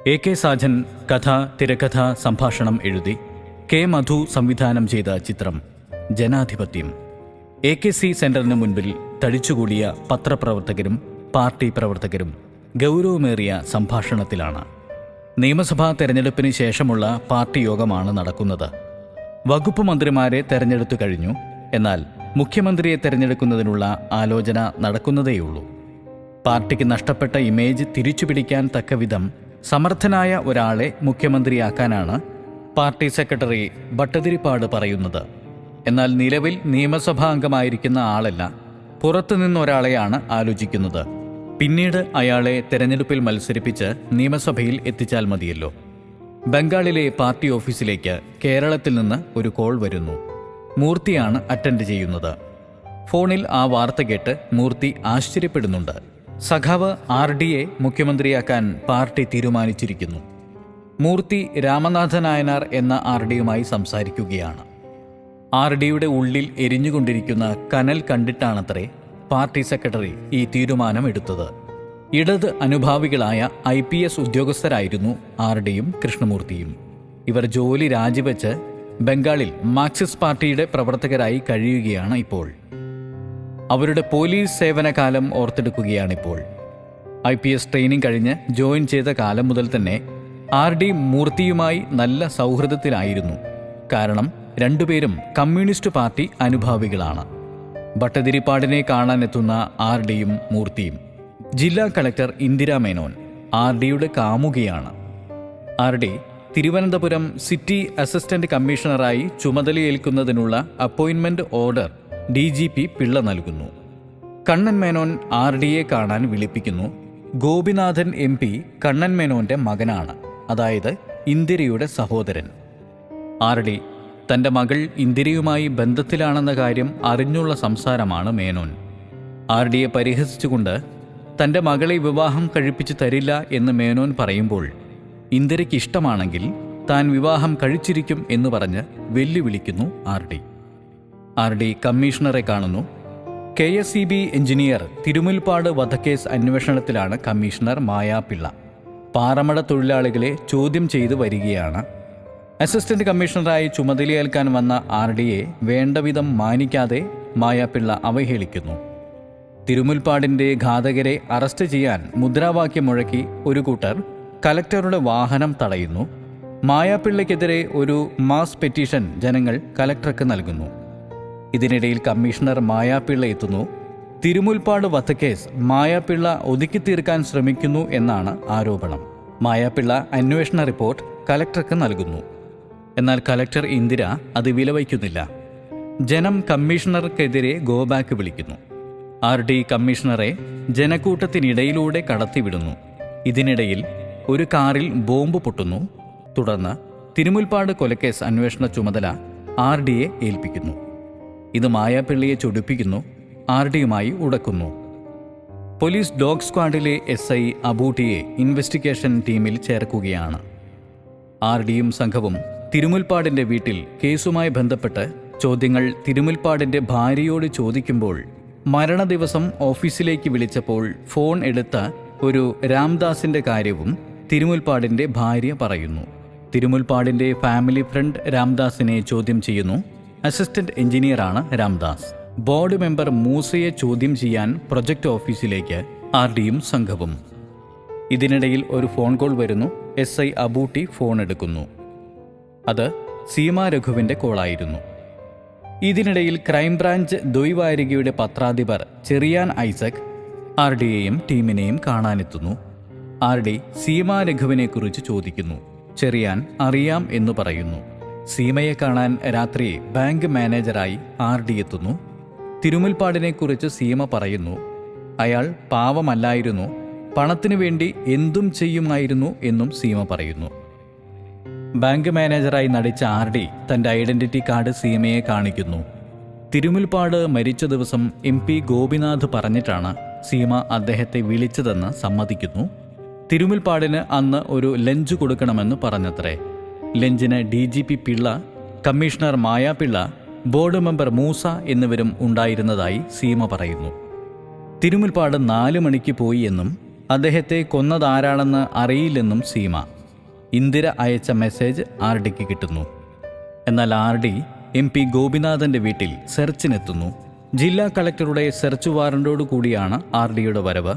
AK. Sajan കഥ, തിരക്കഥ, സംഭാഷണം എഴുതി കെ. മധു സംവിധാനം ചെയ്ത ചിത്രം ജനാധിപത്യം. എ.കെ.സി. സെന്ററിന് മുൻപിൽ തടിച്ചുകൂടിയ പത്രപ്രവർത്തകരും പാർട്ടി പ്രവർത്തകരും ഗൗരവമേറിയ സംഭാഷണത്തിലാണ്. നിയമസഭാ തെരഞ്ഞെടുപ്പിന് ശേഷമുള്ള പാർട്ടി യോഗമാണ് നടക്കുന്നത്. വകുപ്പ് മന്ത്രിമാരെ തെരഞ്ഞെടുത്തു കഴിഞ്ഞു. എന്നാൽ മുഖ്യമന്ത്രിയെ തെരഞ്ഞെടുക്കുന്നതിനുള്ള ആലോചന നടക്കുന്നതേയുള്ളൂ. പാർട്ടിക്ക് നഷ്ടപ്പെട്ട ഇമേജ് തിരിച്ചുപിടിക്കാൻ തക്കവിധം സമർത്ഥനായ ഒരാളെ മുഖ്യമന്ത്രിയാക്കാനാണ് പാർട്ടി സെക്രട്ടറി ഭട്ടതിരിപ്പാട് പറയുന്നത്. എന്നാൽ നിലവിൽ നിയമസഭാ അംഗമായിരിക്കുന്ന ആളല്ല, പുറത്തുനിന്നൊരാളെയാണ് ആലോചിക്കുന്നത്. പിന്നീട് അയാളെ തെരഞ്ഞെടുപ്പിൽ മത്സരിപ്പിച്ച് നിയമസഭയിൽ എത്തിച്ചാൽ മതിയല്ലോ. ബംഗാളിലെ പാർട്ടി ഓഫീസിലേക്ക് കേരളത്തിൽ നിന്ന് ഒരു കോൾ വരുന്നു. മൂർത്തിയാണ് അറ്റൻഡ് ചെയ്യുന്നത്. ഫോണിൽ ആ വാർത്ത കേട്ട് മൂർത്തി ആശ്ചര്യപ്പെടുന്നുണ്ട്. സഖാവ് RDയെ മുഖ്യമന്ത്രിയാക്കാൻ പാർട്ടി തീരുമാനിച്ചിരിക്കുന്നു. മൂർത്തി രാമനാഥൻ നായനാർ എന്ന RDയുമായി സംസാരിക്കുകയാണ്. RDയുടെ ഉള്ളിൽ എരിഞ്ഞുകൊണ്ടിരിക്കുന്ന കനൽ കണ്ടിട്ടാണത്രേ പാർട്ടി സെക്രട്ടറി ഈ തീരുമാനമെടുത്തത്. ഇടത് അനുഭാവികളായ IPS ഉദ്യോഗസ്ഥരായിരുന്നു RDയും കൃഷ്ണമൂർത്തിയും. ഇവർ ജോലി രാജിവെച്ച് ബംഗാളിൽ മാർക്സിസ്റ്റ് പാർട്ടിയുടെ പ്രവർത്തകരായി കഴിയുകയാണ് ഇപ്പോൾ. അവരുടെ പോലീസ് സേവനകാലം ഓർത്തെടുക്കുകയാണിപ്പോൾ. IPS ട്രെയിനിങ് കഴിഞ്ഞ് ജോയിൻ ചെയ്ത കാലം മുതൽ തന്നെ RD മൂർത്തിയുമായി നല്ല സൗഹൃദത്തിലായിരുന്നു. കാരണം രണ്ടുപേരും കമ്മ്യൂണിസ്റ്റ് പാർട്ടി അനുഭാവികളാണ്. ഭട്ടതിരിപ്പാടിനെ കാണാനെത്തുന്ന RDയും മൂർത്തിയും ജില്ലാ കളക്ടർ ഇന്ദിരാ മേനോൻ RDയുടെ കാമുകിയാണ്. RD തിരുവനന്തപുരം സിറ്റി അസിസ്റ്റന്റ് കമ്മീഷണറായി ചുമതലയേൽക്കുന്നതിനുള്ള അപ്പോയിന്റ്മെന്റ് ഓർഡർ DGP പിള്ള നൽകുന്നു. കണ്ണൻ മേനോൻ RDയെ കാണാൻ വിളിപ്പിക്കുന്നു. ഗോപിനാഥൻ MP കണ്ണൻ മേനോന്റെ മകനാണ്, അതായത് ഇന്ദിരയുടെ സഹോദരൻ. RD തന്റെ മകൾ ഇന്ദിരയുമായി ബന്ധത്തിലാണെന്ന കാര്യം അറിഞ്ഞുള്ള സംസാരമാണ് മേനോൻ. RDയെ പരിഹസിച്ചുകൊണ്ട് തന്റെ മകളെ വിവാഹം കഴിപ്പിച്ചു തരില്ല എന്ന് മേനോൻ പറയുമ്പോൾ ഇന്ദിരയ്ക്ക് ഇഷ്ടമാണെങ്കിൽ താൻ വിവാഹം കഴിച്ചിരിക്കും എന്ന് പറഞ്ഞ് വെല്ലുവിളിക്കുന്നു RD കമ്മീഷണറെ കാണുന്നു. KSEB എഞ്ചിനീയർ തിരുമുൽപ്പാട് വധക്കേസ് അന്വേഷണത്തിലാണ് കമ്മീഷണർ മായാപിള്ള. പാറമട തൊഴിലാളികളെ ചോദ്യം ചെയ്തു വരികയാണ്. അസിസ്റ്റന്റ് കമ്മീഷണറായി ചുമതലയേൽക്കാൻ വന്ന RDയെ വേണ്ടവിധം മാനിക്കാതെ മായാപിള്ള അവഹേളിക്കുന്നു. തിരുമുൽപ്പാടിന്റെ ഘാതകരെ അറസ്റ്റ് ചെയ്യാൻ മുദ്രാവാക്യം മുഴക്കി ഒരു കൂട്ടർ കലക്ടറുടെ വാഹനം തടയുന്നു. മായാപിള്ളയ്ക്കെതിരെ ഒരു മാസ് പെറ്റീഷൻ ജനങ്ങൾ കലക്ടർക്ക് നൽകുന്നു. ഇതിനിടയിൽ കമ്മീഷണർ മായാപിള്ള എത്തുന്നു. തിരുമുൽപ്പാട് വധക്കേസ് മായാപിള്ള ഒതുക്കി തീർക്കാൻ ശ്രമിക്കുന്നു എന്നാണ് ആരോപണം. മായാപിള്ള അന്വേഷണ റിപ്പോർട്ട് കലക്ടർക്ക് നൽകുന്നു. എന്നാൽ കലക്ടർ ഇന്ദിര അത് വിലവയ്ക്കുന്നില്ല. ജനം കമ്മീഷണർക്കെതിരെ ഗോബാക്ക് വിളിക്കുന്നു. RD കമ്മീഷണറെ ജനക്കൂട്ടത്തിനിടയിലൂടെ കടത്തിവിടുന്നു. ഇതിനിടയിൽ ഒരു കാറിൽ ബോംബ് പൊട്ടുന്നു. തുടർന്ന് തിരുമുൽപ്പാട് കൊലക്കേസ് അന്വേഷണ ചുമതല RDയെ ഏൽപ്പിക്കുന്നു. ഇത് മായാപിള്ളയെ ചൊടിപ്പിക്കുന്നു. RDയുമായി ഉടക്കുന്നു. പോലീസ് ഡോഗ് സ്ക്വാഡിലെ SI അബൂട്ടിയെ ഇൻവെസ്റ്റിഗേഷൻ ടീമിൽ ചേർക്കുകയാണ്. RDയും സംഘവും തിരുമുൽപ്പാടിന്റെ വീട്ടിൽ കേസുമായി ബന്ധപ്പെട്ട് ചോദ്യങ്ങൾ തിരുമുൽപ്പാടിന്റെ ഭാര്യയോട് ചോദിക്കുമ്പോൾ മരണദിവസം ഓഫീസിലേക്ക് വിളിച്ചപ്പോൾ ഫോൺ എടുത്ത ഒരു രാംദാസിന്റെ കാര്യവും തിരുമുൽപ്പാടിന്റെ ഭാര്യ പറയുന്നു. തിരുമുൽപ്പാടിന്റെ ഫാമിലി ഫ്രണ്ട് രാംദാസിനെ ചോദ്യം ചെയ്യുന്നു. അസിസ്റ്റന്റ് എഞ്ചിനീയറാണ് രാംദാസ്. ബോർഡ് മെമ്പർ മൂസയെ ചോദ്യം ചെയ്യാൻ പ്രൊജക്ട് ഓഫീസിലേക്ക് RDയും സംഘവും. ഇതിനിടയിൽ ഒരു ഫോൺ കോൾ വരുന്നു. SI അബൂട്ടി ഫോൺ എടുക്കുന്നു. അത് സീമ രഘുവിന്റെ കോളായിരുന്നു. ഇതിനിടയിൽ ക്രൈംബ്രാഞ്ച് ദൊയ്വാരികയുടെ പത്രാധിപർ ചെറിയാൻ ഐസക് RDയെയും ടീമിനെയും കാണാനെത്തുന്നു. RD സീമ രഘുവിനെക്കുറിച്ച് ചോദിക്കുന്നു. ചെറിയാൻ അറിയാം എന്ന് പറയുന്നു. സീമയെ കാണാൻ രാത്രി ബാങ്ക് മാനേജറായി RD എത്തുന്നു. തിരുമുൽപ്പാടിനെക്കുറിച്ച് സീമ പറയുന്നു. അയാൾ പാവമല്ലായിരുന്നു, പണത്തിനു വേണ്ടി എന്തും ചെയ്യുമായിരുന്നു എന്നും സീമ പറയുന്നു. ബാങ്ക് മാനേജറായി നടിച്ച RD തന്റെ ഐഡന്റിറ്റി കാർഡ് സീമയെ കാണിക്കുന്നു. തിരുമുൽപ്പാട് മരിച്ച ദിവസം MP ഗോപിനാഥ് പറഞ്ഞിട്ടാണ് സീമ അദ്ദേഹത്തെ വിളിച്ചതെന്ന് സമ്മതിക്കുന്നു. തിരുമുൽപ്പാടിന് അന്ന് ഒരു ലഞ്ച് കൊടുക്കണമെന്ന് പറഞ്ഞത്രേ. ലഞ്ചിന് DGP Pillai, commissioner Maya Pillai, board member Moosa എന്നിവരും ഉണ്ടായിരുന്നതായി സീമ പറയുന്നു. തിരുമുൽപ്പാട് 4 മണിക്ക് പോയി എന്നും അദ്ദേഹത്തെ കൊന്നതാരാണെന്ന് അറിയില്ലെന്നും സീമ. ഇന്ദിര അയച്ച മെസ്സേജ് ആർ ഡിക്ക് കിട്ടുന്നു. എന്നാൽ ആർ ഡി MP ഗോപിനാഥൻ്റെ വീട്ടിൽ സെർച്ചിനെത്തുന്നു. ജില്ലാ കളക്ടറുടെ സെർച്ച് വാറണ്ടോടു കൂടിയാണ് ആർ ഡിയുടെ വരവ്.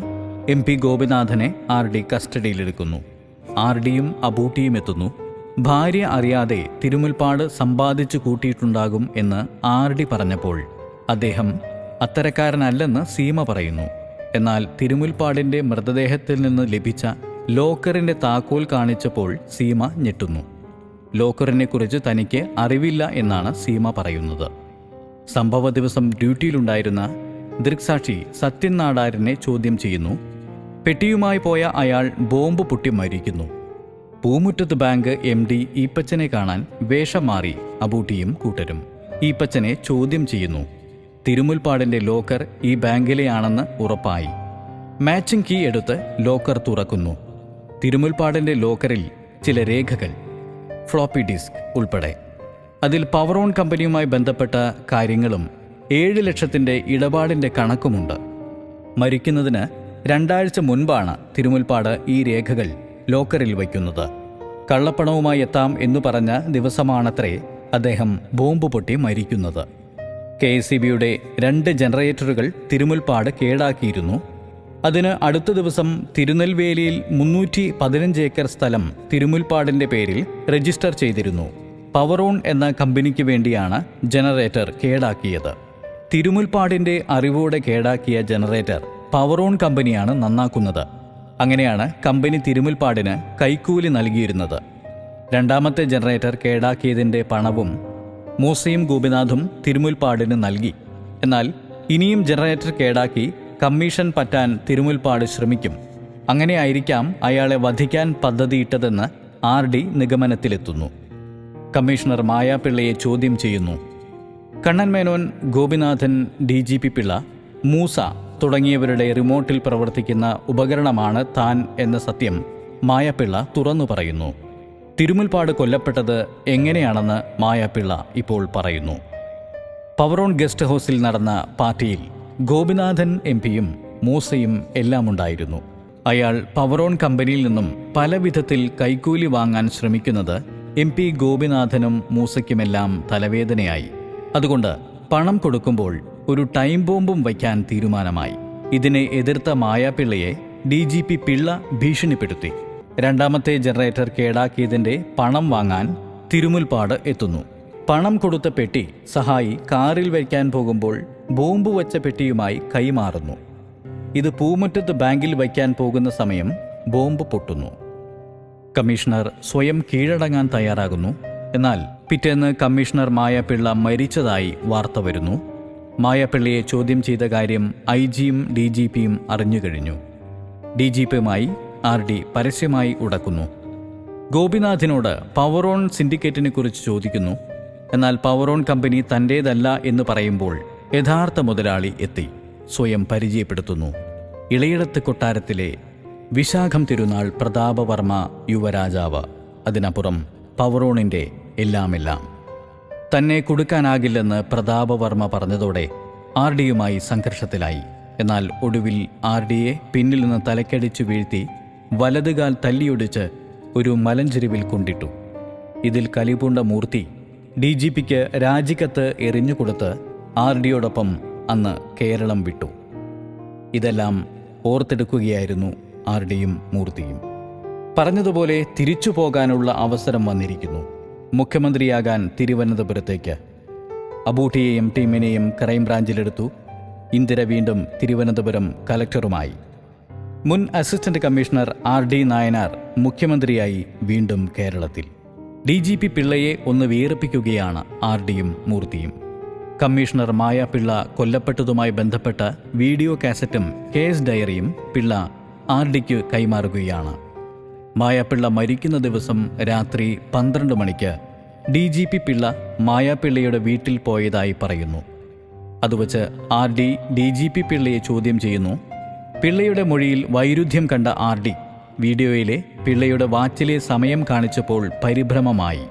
MP ഗോപിനാഥനെ ആർ ഡി കസ്റ്റഡിയിലെടുക്കുന്നു. ആർ ഡിയും അബൂട്ടിയും എത്തുന്നു. ഭാര്യ അറിയാതെ തിരുമുൽപ്പാട് സമ്പാദിച്ചു കൂട്ടിയിട്ടുണ്ടാകും എന്ന് ആർ ഡി പറഞ്ഞപ്പോൾ അദ്ദേഹം അത്തരക്കാരനല്ലെന്ന് സീമ പറയുന്നു. എന്നാൽ തിരുമുൽപ്പാടിൻ്റെ മൃതദേഹത്തിൽ നിന്ന് ലഭിച്ച ലോക്കറിൻ്റെ താക്കോൽ കാണിച്ചപ്പോൾ സീമ ഞെട്ടുന്നു. ലോക്കറിനെക്കുറിച്ച് തനിക്ക് അറിവില്ല എന്നാണ് സീമ പറയുന്നത്. സംഭവ ദിവസം ഡ്യൂട്ടിയിലുണ്ടായിരുന്ന ദൃക്സാക്ഷി സത്യൻ നാടാരിനെ ചോദ്യം ചെയ്യുന്നു. പെട്ടിയുമായി പോയ അയാൾ ബോംബ് പൊട്ടി മരിക്കുന്നു. പൂമുറ്റത്ത് ബാങ്ക് MD ഈപ്പച്ചനെ കാണാൻ വേഷം മാറി അബൂട്ടിയും കൂട്ടരും ഈപ്പച്ചനെ ചോദ്യം ചെയ്യുന്നു. തിരുമുൽപ്പാടിൻ്റെ ലോക്കർ ഈ ബാങ്കിലെയാണെന്ന് ഉറപ്പായി. മാച്ചിങ് കീ എടുത്ത് ലോക്കർ തുറക്കുന്നു. തിരുമുൽപ്പാടിൻ്റെ ലോക്കറിൽ ചില രേഖകൾ, ഫ്ലോപ്പി ഡിസ്ക് ഉൾപ്പെടെ. അതിൽ പവറോൺ കമ്പനിയുമായി ബന്ധപ്പെട്ട കാര്യങ്ങളും 7 ലക്ഷത്തിൻ്റെ ഇടപാടിൻ്റെ കണക്കുമുണ്ട്. മരിക്കുന്നതിന് 2 ആഴ്ച മുൻപാണ് തിരുമുൽപ്പാട് ഈ രേഖകൾ ലോക്കറിൽ വയ്ക്കുന്നത്. കള്ളപ്പണവുമായി എത്താം എന്നു പറഞ്ഞ ദിവസമാണത്രേ അദ്ദേഹം ബോംബ് പൊട്ടി മരിക്കുന്നത്. KSEBയുടെ 2 ജനറേറ്ററുകൾ തിരുമുൽപ്പാട് കേടാക്കിയിരുന്നു. അതിന് അടുത്ത ദിവസം തിരുനെൽവേലിയിൽ 315 ഏക്കർ സ്ഥലം തിരുമുൽപ്പാടിൻ്റെ പേരിൽ രജിസ്റ്റർ ചെയ്തിരുന്നു. പവറോൺ എന്ന കമ്പനിക്ക് വേണ്ടിയാണ് ജനറേറ്റർ കേടാക്കിയത്. തിരുമുൽപ്പാടിൻ്റെ അറിവോടെ കേടാക്കിയ ജനറേറ്റർ പവറോൺ കമ്പനിയാണ് നന്നാക്കുന്നത്. അങ്ങനെയാണ് കമ്പനി തിരുമുൽപ്പാടിന് കൈക്കൂലി നൽകിയിരുന്നത്. 2ാമത്തെ ജനറേറ്റർ കേടാക്കിയതിൻ്റെ പണവും മൂസയും ഗോപിനാഥും തിരുമുൽപ്പാടിന് നൽകി. എന്നാൽ ഇനിയും ജനറേറ്റർ കേടാക്കി കമ്മീഷൻ പറ്റാൻ തിരുമുൽപ്പാട് ശ്രമിക്കും. അങ്ങനെയായിരിക്കാം അയാളെ വധിക്കാൻ പദ്ധതിയിട്ടതെന്ന് ആർ ഡി നിഗമനത്തിലെത്തുന്നു. കമ്മീഷണർ മായാപിള്ളയെ ചോദ്യം ചെയ്യുന്നു. കണ്ണൻ മേനോൻ, ഗോപിനാഥൻ, DGP പിള്ള, മൂസ തുടങ്ങിയവരുടെ റിമോട്ടിൽ പ്രവർത്തിക്കുന്ന ഉപകരണമാണ് താൻ എന്ന സത്യം മായാപിള്ള തുറന്നു പറയുന്നു. തിരുമുൽപ്പാട് കൊല്ലപ്പെട്ടത് എങ്ങനെയാണെന്ന് മായാപിള്ള ഇപ്പോൾ പറയുന്നു. പവറോൺ ഗസ്റ്റ് ഹൗസിൽ നടന്ന പാർട്ടിയിൽ ഗോപിനാഥൻ MPയും മൂസയും എല്ലാം ഉണ്ടായിരുന്നു. അയാൾ പവറോൺ കമ്പനിയിൽ നിന്നും പല വിധത്തിൽ കൈക്കൂലി വാങ്ങാൻ ശ്രമിക്കുന്നത് MP ഗോപിനാഥനും മൂസയ്ക്കുമെല്ലാം തലവേദനയായി. അതുകൊണ്ട് പണം കൊടുക്കുമ്പോൾ ഒരു ടൈം ബോംബും വയ്ക്കാൻ തീരുമാനമായി. ഇതിനെ എതിർത്ത മായാപിള്ളയെ DGP പിള്ള ഭീഷണിപ്പെടുത്തി. 2ാമത്തെ ജനറേറ്റർ കേടാക്കിയതിൻ്റെ പണം വാങ്ങാൻ തിരുമുൽപ്പാട് എത്തുന്നു. പണം കൊടുത്ത പെട്ടി സഹായി കാറിൽ വയ്ക്കാൻ പോകുമ്പോൾ ബോംബ് വച്ച പെട്ടിയുമായി കൈമാറുന്നു. ഇത് പൂമുറ്റത്ത് ബാങ്കിൽ വയ്ക്കാൻ പോകുന്ന സമയം ബോംബ് പൊട്ടുന്നു. കമ്മീഷണർ സ്വയം കീഴടങ്ങാൻ തയ്യാറാകുന്നു. എന്നാൽ പിറ്റേന്ന് കമ്മീഷണർ മായാപിള്ള മരിച്ചതായി വാർത്ത വരുന്നു. മായാപിള്ളയെ ചോദ്യം ചെയ്ത കാര്യം IG-യും DGP-യും അറിഞ്ഞുകഴിഞ്ഞു. DGP-യുമായി ആർ ഡി പരസ്യമായി ഉടക്കുന്നു. ഗോപിനാഥിനോട് പവറോൺ സിൻഡിക്കേറ്റിനെ കുറിച്ച് ചോദിക്കുന്നു. എന്നാൽ പവറോൺ കമ്പനി തൻ്റേതല്ല എന്ന് പറയുമ്പോൾ യഥാർത്ഥ മുതലാളി എത്തി സ്വയം പരിചയപ്പെടുത്തുന്നു. ഇളയിടത്ത് കൊട്ടാരത്തിലെ വിശാഖം തിരുനാൾ പ്രതാപവർമ്മ യുവരാജാവ്. അതിനപ്പുറം പവറോണിൻ്റെ എല്ലാമെല്ലാം. തന്നെ കൊടുക്കാനാകില്ലെന്ന് പ്രതാപവർമ്മ പറഞ്ഞതോടെ ആർ ഡിയുമായി സംഘർഷത്തിലായി. എന്നാൽ ഒടുവിൽ ആർ ഡിയെ പിന്നിൽ നിന്ന് തലക്കടിച്ചു വീഴ്ത്തി വലതുകാൽ തല്ലിയൊടിച്ച് ഒരു മലഞ്ചെരുവിൽ കൊണ്ടിട്ടു. ഇതിൽ കലിപൂണ്ട മൂർത്തി DGP-ക്ക് രാജിക്കത്ത് എറിഞ്ഞുകൊടുത്ത് ആർ ഡിയോടൊപ്പം അന്ന് കേരളം വിട്ടു. ഇതെല്ലാം ഓർത്തെടുക്കുകയായിരുന്നു ആർ ഡിയും മൂർത്തിയും. പറഞ്ഞതുപോലെ തിരിച്ചു പോകാനുള്ള അവസരം വന്നിരിക്കുന്നു. മുഖ്യമന്ത്രിയാകാൻ തിരുവനന്തപുരത്തേക്ക്. അബൂട്ടിയെയും ടീമിനെയും ക്രൈംബ്രാഞ്ചിലെടുത്തു. ഇന്ദിര വീണ്ടും തിരുവനന്തപുരം കലക്ടറുമായി. മുൻ assistant commissioner R D Nayanar മുഖ്യമന്ത്രിയായി വീണ്ടും കേരളത്തിൽ. DGP പിള്ളയെ ഒന്ന് വീർപ്പിക്കുകയാണ് ആർ ഡിയും മൂർത്തിയും. കമ്മീഷണർ മായാപിള്ള കൊല്ലപ്പെട്ടതുമായി ബന്ധപ്പെട്ട വീഡിയോ കാസറ്റും കേസ് ഡയറിയും പിള്ള ആർ ഡിക്ക് കൈമാറുകയാണ്. മായാപിള്ള മരിക്കുന്ന ദിവസം രാത്രി 12 മണിക്ക് DGP പിള്ള മായാപിള്ളയുടെ വീട്ടിൽ പോയതായി പറയുന്നു. അതുവച്ച് ആർ ഡി DGP പിള്ളയെ ചോദ്യം ചെയ്യുന്നു. പിള്ളയുടെ മൊഴിയിൽ വൈരുദ്ധ്യം കണ്ട ആർ ഡി വീഡിയോയിലെ പിള്ളയുടെ വാച്ചിലെ സമയം കാണിച്ചപ്പോൾ പരിഭ്രമമായി.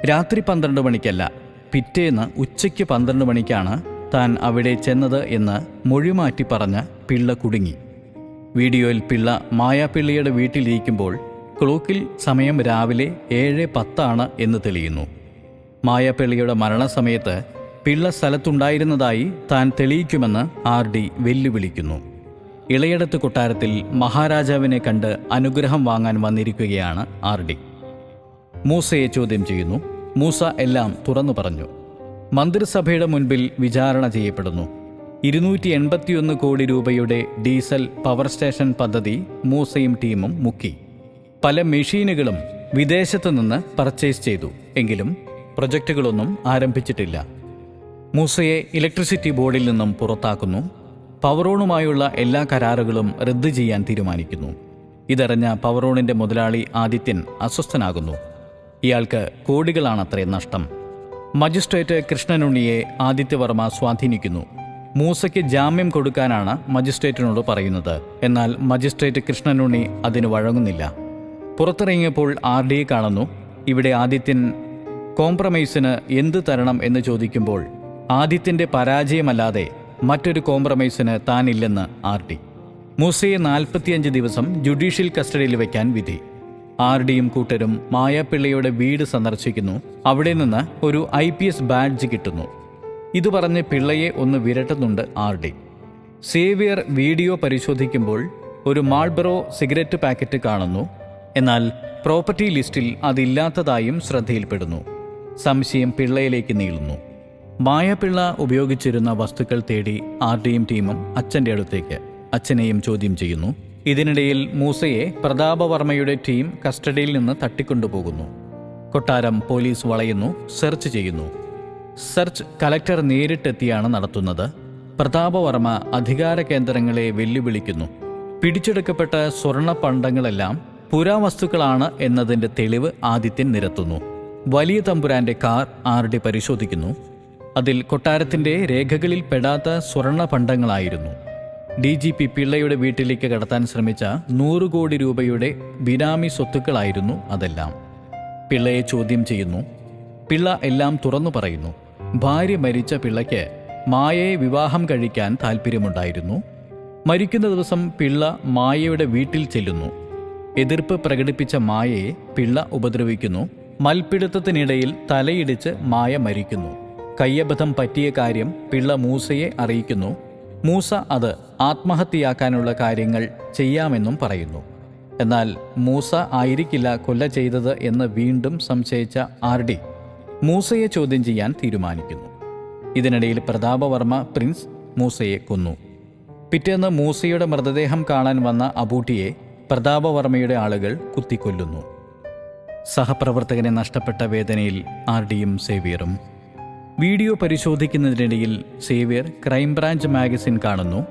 രാത്രി 12 മണിക്കല്ല, പിറ്റേന്ന് ഉച്ചയ്ക്ക് 12 മണിക്കാണ് താൻ അവിടെ ചെന്നത് എന്ന് മൊഴിമാറ്റി പറഞ്ഞ പിള്ള കുടുങ്ങി. വീഡിയോയിൽ പിള്ള മായാപിള്ളയുടെ വീട്ടിലിരിക്കുമ്പോൾ ക്ലോക്കിൽ സമയം രാവിലെ 7:10 എന്ന് തെളിയുന്നു. മായാപിള്ളയുടെ മരണസമയത്ത് പിള്ള സ്ഥലത്തുണ്ടായിരുന്നതായി താൻ തെളിയിക്കുമെന്ന് RD വെല്ലുവിളിക്കുന്നു. ഇളയടത്ത് കൊട്ടാരത്തിൽ മഹാരാജാവിനെ കണ്ട് അനുഗ്രഹം വാങ്ങാൻ വന്നിരിക്കുകയാണ് RD. മൂസയെ ചോദ്യം ചെയ്യുന്നു. മൂസ എല്ലാം തുറന്നു പറഞ്ഞു. മന്ത്രിസഭയുടെ മുൻപിൽ വിചാരണ ചെയ്യപ്പെടുന്നു. 281 കോടി രൂപയുടെ ഡീസൽ പവർ സ്റ്റേഷൻ പദ്ധതി മൂസയും ടീമും മുക്കി. പല മെഷീനുകളും വിദേശത്തു നിന്ന് പർച്ചേസ് ചെയ്തു. എങ്കിലും പ്രൊജക്റ്റുകളൊന്നും ആരംഭിച്ചിട്ടില്ല. മൂസയെ ഇലക്ട്രിസിറ്റി ബോർഡിൽ നിന്നും പുറത്താക്കുന്നു. പവറോണുമായുള്ള എല്ലാ കരാറുകളും റദ്ദു ചെയ്യാൻ തീരുമാനിക്കുന്നു. ഇതറിഞ്ഞ പവറോണിൻ്റെ മുതലാളി ആദിത്യൻ അസ്വസ്ഥനാകുന്നു. ഇയാൾക്ക് കോടികളാണത്രേ നഷ്ടം. മജിസ്ട്രേറ്റ് കൃഷ്ണനുണ്ണിയെ ആദിത്യവർമ്മ സ്വാധീനിക്കുന്നു. മൂസയ്ക്ക് ജാമ്യം കൊടുക്കാനാണ് മജിസ്ട്രേറ്റിനോട് പറയുന്നത്. എന്നാൽ മജിസ്ട്രേറ്റ് കൃഷ്ണനുണ്ണി അതിന് വഴങ്ങുന്നില്ല. പുറത്തിറങ്ങിയപ്പോൾ RDയെ കാണുന്നു. ഇവിടെ ആദിത്യൻ കോംപ്രമൈസിന് എന്ത് തരണം എന്ന് ചോദിക്കുമ്പോൾ ആദിത്യൻ്റെ പരാജയമല്ലാതെ മറ്റൊരു കോംപ്രമൈസിന് താനില്ലെന്ന് RD. മൂസയെ 45 ദിവസം ജുഡീഷ്യൽ കസ്റ്റഡിയിൽ വയ്ക്കാൻ വിധി. RDയും കൂട്ടരും മായാപിള്ളയുടെ വീട് സന്ദർശിക്കുന്നു. അവിടെ നിന്ന് ഒരു IPS ബാഡ്ജ് കിട്ടുന്നു. ഇത് പറഞ്ഞ് പിള്ളയെ ഒന്ന് വിരട്ടുന്നുണ്ട് RD. സേവിയർ വീഡിയോ പരിശോധിക്കുമ്പോൾ ഒരു മാൾബറോ സിഗരറ്റ് പാക്കറ്റ് കാണുന്നു. എന്നാൽ പ്രോപ്പർട്ടി ലിസ്റ്റിൽ അതില്ലാത്തതായും ശ്രദ്ധയിൽപ്പെടുന്നു. സംശയം പിള്ളയിലേക്ക് നീളുന്നു. മായാപിള്ള ഉപയോഗിച്ചിരുന്ന വസ്തുക്കൾ തേടി RDയും ടീമും അച്ഛൻ്റെ അടുത്തേക്ക്. അച്ഛനെയും ചോദ്യം ചെയ്യുന്നു. ഇതിനിടയിൽ മൂസയെ പ്രതാപവർമ്മയുടെ ടീം കസ്റ്റഡിയിൽ നിന്ന് തട്ടിക്കൊണ്ടുപോകുന്നു. കൊട്ടാരം പോലീസ് വളയുന്നു. സെർച്ച് ചെയ്യുന്നു. സെർച്ച് കലക്ടർ നേരിട്ടെത്തിയാണ് നടത്തുന്നത്. പ്രതാപവർമ്മ അധികാര കേന്ദ്രങ്ങളെ വെല്ലുവിളിക്കുന്നു. പിടിച്ചെടുക്കപ്പെട്ട സ്വർണ്ണ പണ്ടങ്ങളെല്ലാം പുരാവസ്തുക്കളാണ് എന്നതിൻ്റെ തെളിവ് ആദിത്യൻ നിരത്തുന്നു. വലിയ തമ്പുരാന്റെ കാർ RD പരിശോധിക്കുന്നു. അതിൽ കൊട്ടാരത്തിൻ്റെ രേഖകളിൽ പെടാത്ത സ്വർണ്ണ പണ്ടങ്ങളായിരുന്നു. DGP പിള്ളയുടെ വീട്ടിലേക്ക് കടത്താൻ ശ്രമിച്ച 100 കോടി രൂപയുടെ ബിനാമി സ്വത്തുക്കളായിരുന്നു അതെല്ലാം. പിള്ളയെ ചോദ്യം ചെയ്യുന്നു. പിള്ള എല്ലാം തുറന്നു പറയുന്നു. ഭാര്യ മരിച്ച പിള്ളയ്ക്ക് മായയെ വിവാഹം കഴിക്കാൻ താല്പര്യമുണ്ടായിരുന്നു. മരിക്കുന്ന ദിവസം പിള്ള മായയുടെ വീട്ടിൽ ചെല്ലുന്നു. എതിർപ്പ് പ്രകടിപ്പിച്ച മായയെ പിള്ള ഉപദ്രവിക്കുന്നു. മൽപ്പിടുത്തത്തിനിടയിൽ തലയിടിച്ച് മായ മരിക്കുന്നു. കയ്യബദ്ധം പറ്റിയ കാര്യം പിള്ള മൂസയെ അറിയിക്കുന്നു. മൂസ അത് ആത്മഹത്യയാക്കാനുള്ള കാര്യങ്ങൾ ചെയ്യാമെന്നും പറയുന്നു. എന്നാൽ മൂസ ആയിരിക്കില്ല കൊല ചെയ്തത് എന്ന് വീണ്ടും സംശയിച്ച RD മൂസയെ ചോദ്യം ചെയ്യാൻ തീരുമാനിക്കുന്നു. ഇതിനിടയിൽ പ്രതാപവർമ്മ പ്രിൻസ് മൂസയെ കൊന്നു. പിറ്റേന്ന് മൂസയുടെ മൃതദേഹം കാണാൻ വന്ന അബൂട്ടിയെ പ്രതാപവർമ്മയുടെ ആളുകൾ കുത്തിക്കൊല്ലുന്നു. സഹപ്രവർത്തകനെ നഷ്ടപ്പെട്ട വേദനയിൽ RDയും സേവിയറും. വീഡിയോ പരിശോധിക്കുന്നതിനിടയിൽ സേവിയർ ക്രൈംബ്രാഞ്ച് മാഗസിൻ കാണുന്നു.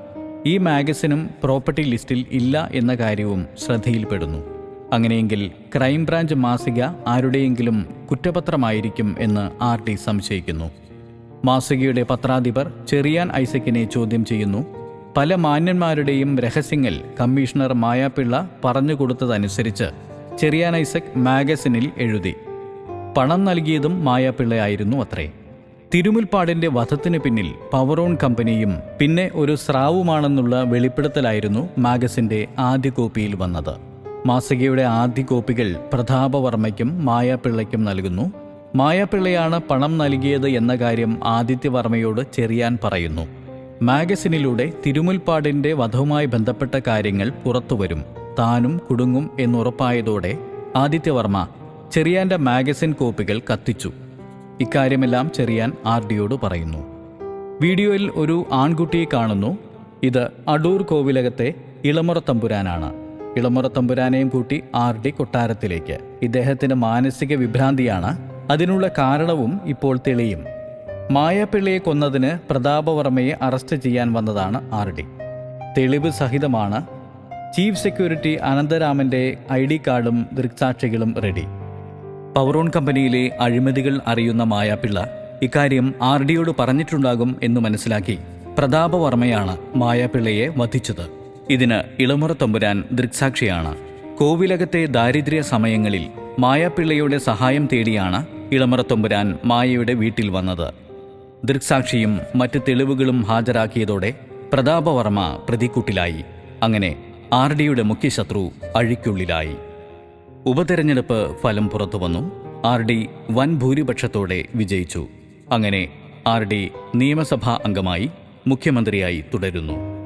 ഈ മാഗസിനും പ്രോപ്പർട്ടി ലിസ്റ്റിൽ ഇല്ല എന്ന കാര്യവും ശ്രദ്ധയിൽപ്പെടുന്നു. അങ്ങനെയെങ്കിൽ ക്രൈംബ്രാഞ്ച് മാസിക ആരുടെയെങ്കിലും കുറ്റപത്രമായിരിക്കും എന്ന് RD സംശയിക്കുന്നു. മാസികയുടെ പത്രാധിപർ ചെറിയാൻ ഐസക്കിനെ ചോദ്യം ചെയ്യുന്നു. പല മാന്യന്മാരുടെയും രഹസ്യങ്ങൾ കമ്മീഷണർ മായാപിള്ള പറഞ്ഞുകൊടുത്തതനുസരിച്ച് ചെറിയാൻ ഐസക് മാഗസിനിൽ എഴുതി. പണം നൽകിയതും മായാപിള്ളയായിരുന്നു അത്രേ. തിരുമുൽപ്പാടിന്റെ വധത്തിന് പിന്നിൽ പവറോൺ കമ്പനിയും പിന്നെ ഒരു സ്രാവുമാണെന്നുള്ള വെളിപ്പെടുത്തലായിരുന്നു മാഗസിന്റെ ആദ്യ കോപ്പിയിൽ വന്നത്. മാസികയുടെ ആദ്യ കോപ്പികൾ പ്രതാപവർമ്മയ്ക്കും മായാപിള്ളയ്ക്കും നൽകുന്നു. മായാപിള്ളയാണ് പണം നൽകിയത് എന്ന കാര്യം ആദിത്യവർമ്മയോട് ചെറിയാൻ പറയുന്നു. മാഗസിനിലൂടെ തിരുമുൽപ്പാടിന്റെ വധവുമായി ബന്ധപ്പെട്ട കാര്യങ്ങൾ പുറത്തുവരും, താനും കുടുങ്ങും എന്നുറപ്പായതോടെ ആദിത്യവർമ്മ ചെറിയാന്റെ മാഗസിൻ കോപ്പികൾ കത്തിച്ചു. ഇക്കാര്യമെല്ലാം ചെറിയാൻ RDയോട് പറയുന്നു. വീഡിയോയിൽ ഒരു ആൺകുട്ടിയെ കാണുന്നു. ഇത് അടൂർ കോവിലകത്തെ ഇളമുറ തമ്പുരാനാണ്. ഇളമുറ തമ്പുരാനെയും കൂട്ടി RD കൊട്ടാരത്തിലേക്ക്. ഇദ്ദേഹത്തിന് മാനസിക വിഭ്രാന്തിയാണ്. അതിനുള്ള കാരണവും ഇപ്പോൾ തെളിയും. മായാപിള്ളയെ കൊന്നതിന് പ്രതാപവർമ്മയെ അറസ്റ്റ് ചെയ്യാൻ വന്നതാണ് RD. തെളിവ് സഹിതമാണ്. ചീഫ് സെക്യൂരിറ്റി അനന്തരാമന്റെ ID കാർഡും ദൃക്സാക്ഷികളും റെഡി. പവറോൺ കമ്പനിയിലെ അഴിമതികൾ അറിയുന്ന മായാപിള്ള ഇക്കാര്യം RDയോട് പറഞ്ഞിട്ടുണ്ടാകും എന്ന് മനസ്സിലാക്കി പ്രതാപവർമ്മയാണ് മായാപിള്ളയെ വധിച്ചത്. ഇതിന് ഇളമുറ തമ്പുരാൻ ദൃക്സാക്ഷിയാണ്. കോവിലകത്തെ ദാരിദ്ര്യ സമയങ്ങളിൽ മായാപിള്ളയുടെ സഹായം തേടിയാണ് ഇളമുറ തമ്പുരാൻ മായയുടെ വീട്ടിൽ വന്നത്. ദൃക്സാക്ഷിയും മറ്റ് തെളിവുകളും ഹാജരാക്കിയതോടെ പ്രതാപവർമ്മ പ്രതിക്കൂട്ടിലായി. അങ്ങനെ RDയുടെ മുഖ്യശത്രു അഴിക്കുള്ളിലായി. ഉപതെരഞ്ഞെടുപ്പ് ഫലം പുറത്തുവന്നു. ആർ ഡി വൻ ഭൂരിപക്ഷത്തോടെ വിജയിച്ചു. അങ്ങനെ ആർ ഡി നിയമസഭാ അംഗമായി മുഖ്യമന്ത്രിയായി തുടരുന്നു.